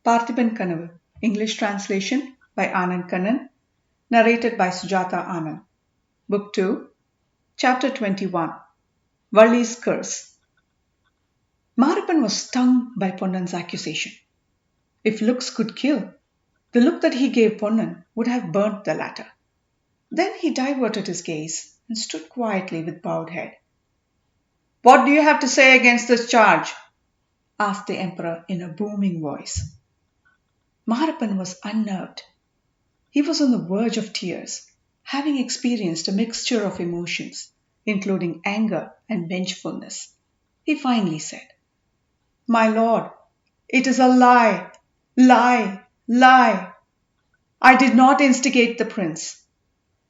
Parthiban Kanavu, English translation by Anand Kannan, narrated by Sujata Anand. Book 2, Chapter 21, Valli's Curse. Marappan was stung by Ponnan's accusation. If looks could kill, the look that he gave Ponnan would have burnt the latter. Then he diverted his gaze and stood quietly with bowed head. "What do you have to say against this charge?" asked the emperor in a booming voice. Marappan was unnerved. He was on the verge of tears, having experienced a mixture of emotions, including anger and vengefulness. He finally said, "My lord, it is a lie, lie, lie. I did not instigate the prince.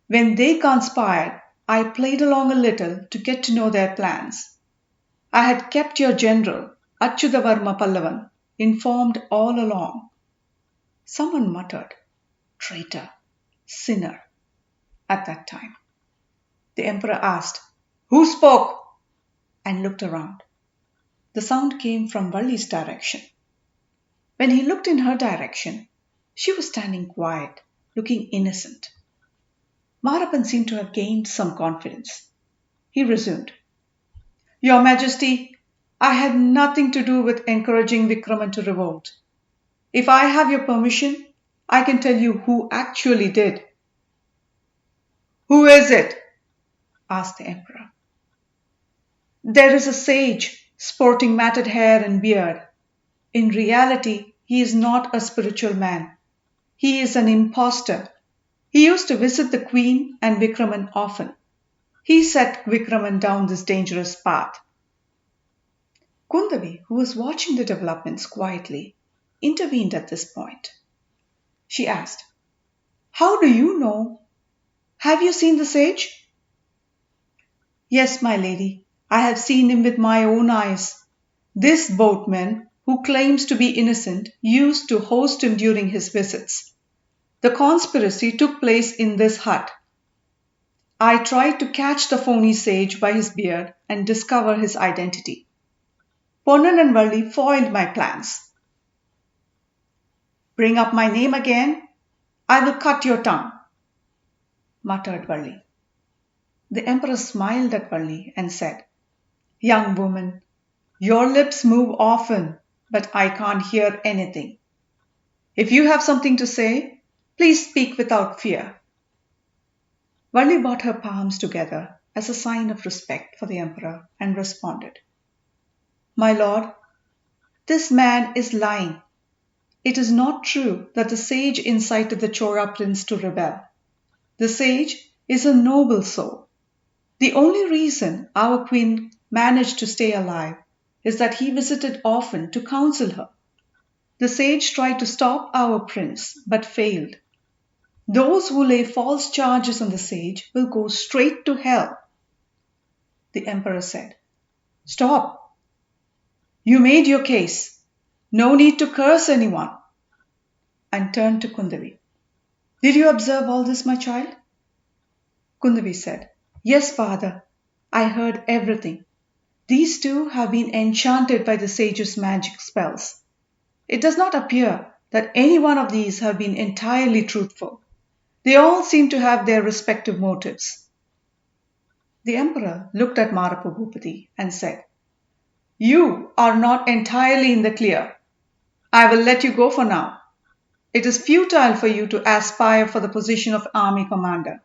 When they conspired, I played along a little to get to know their plans. I had kept your general, Achyutavarma Pallavan, informed all along." Someone muttered, "Traitor, sinner," at that time. The emperor asked, "Who spoke?" and looked around. The sound came from Valli's direction. When he looked in her direction, she was standing quiet, looking innocent. Marappan seemed to have gained some confidence. He resumed, "Your Majesty, I had nothing to do with encouraging Vikraman to revolt. If I have your permission, I can tell you who actually did." "Who is it?" asked the emperor. "There is a sage, sporting matted hair and beard. In reality, he is not a spiritual man. He is an impostor. He used to visit the queen and Vikraman often. He set Vikraman down this dangerous path." Kundavi, who was watching the developments quietly, intervened at this point. She asked, "How do you know? Have you seen the sage?" "Yes, my lady, I have seen him with my own eyes. This boatman, who claims to be innocent, used to host him during his visits. The conspiracy took place in this hut. I tried to catch the phony sage by his beard and discover his identity. Ponnan and Valli foiled my plans." "Bring up my name again. I will cut your tongue," muttered Valli. The emperor smiled at Valli and said, "Young woman, your lips move often, but I can't hear anything. If you have something to say, please speak without fear." Valli brought her palms together as a sign of respect for the emperor and responded, "My lord, this man is lying. It is not true that the sage incited the Chora prince to rebel. The sage is a noble soul. The only reason our queen managed to stay alive is that he visited often to counsel her. The sage tried to stop our prince but failed. Those who lay false charges on the sage will go straight to hell." The emperor said, "Stop. You made your case. No need to curse anyone," and turned to Kundavi. "Did you observe all this, my child?" Kundavi said, "Yes, father. I heard everything. These two have been enchanted by the sage's magic spells. It does not appear that any one of these have been entirely truthful. They all seem to have their respective motives." The emperor looked at Marappa Bhupati and said, "You are not entirely in the clear. I will let you go for now. It is futile for you to aspire for the position of army commander.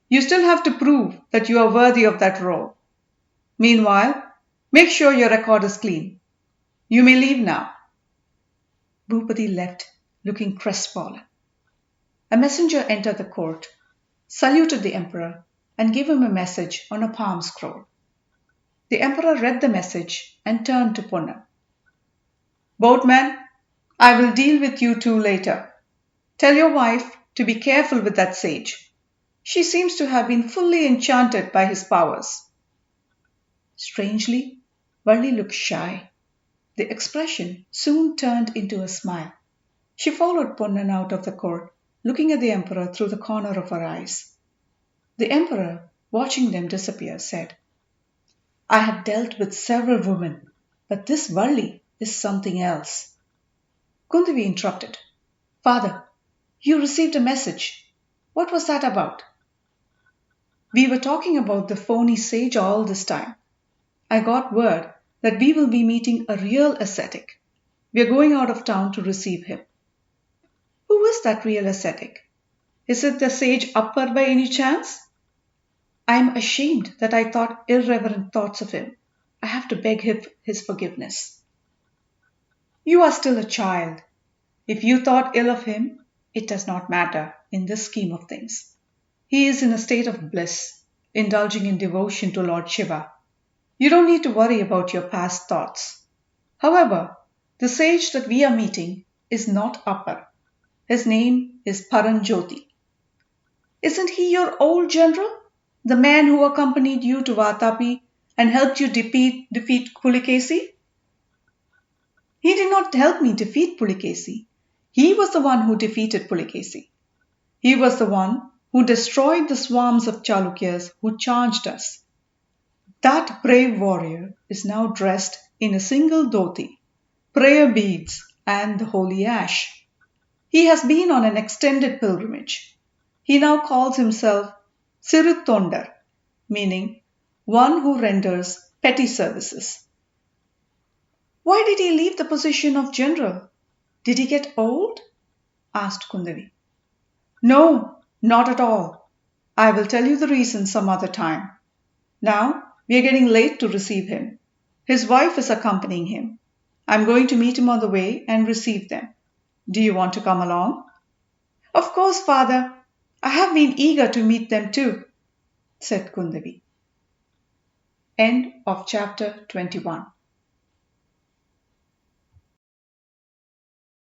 You still have to prove that you are worthy of that role. Meanwhile, make sure your record is clean. You may leave now." Bhupati left, looking crestfallen. A messenger entered the court, saluted the emperor, and gave him a message on a palm scroll. The emperor read the message and turned to Ponnan. "Boatman, I will deal with you two later. Tell your wife to be careful with that sage. She seems to have been fully enchanted by his powers." Strangely, Valli looked shy. The expression soon turned into a smile. She followed Ponnan out of the court, looking at the emperor through the corner of her eyes. The emperor, watching them disappear, said, "I have dealt with several women, but this Valli is something else." Kundavi interrupted. Father, you received a message. What was that about? We were talking about the phony sage all this time. I got word that we will be meeting a real ascetic. We are going out of town to receive him. Who is that real ascetic? Is it the sage Appar by any chance? I am ashamed that I thought irreverent thoughts of him. I have to beg his forgiveness. You are still a child. If you thought ill of him, it does not matter in this scheme of things. He is in a state of bliss, indulging in devotion to Lord Shiva. You don't need to worry about your past thoughts. However, the sage that we are meeting is not Appar. His name is Paranjoti. Isn't he your old general? The man who accompanied you to Vatapi and helped you defeat Pulikesi? He did not help me defeat Pulikesi. He was the one who defeated Pulikesi. He was the one who destroyed the swarms of Chalukyas who charged us. That brave warrior is now dressed in a single dhoti, prayer beads, and the holy ash. He has been on an extended pilgrimage. He now calls himself Sirutondar, meaning one who renders petty services. Why did he leave the position of general? Did he get old? Asked Kundavi. No, not at all. I will tell you the reason some other time. Now, we are getting late to receive him. His wife is accompanying him. I am going to meet him on the way and receive them. Do you want to come along? Of course, father. I have been eager to meet them too, said Kundavi. End of chapter 21.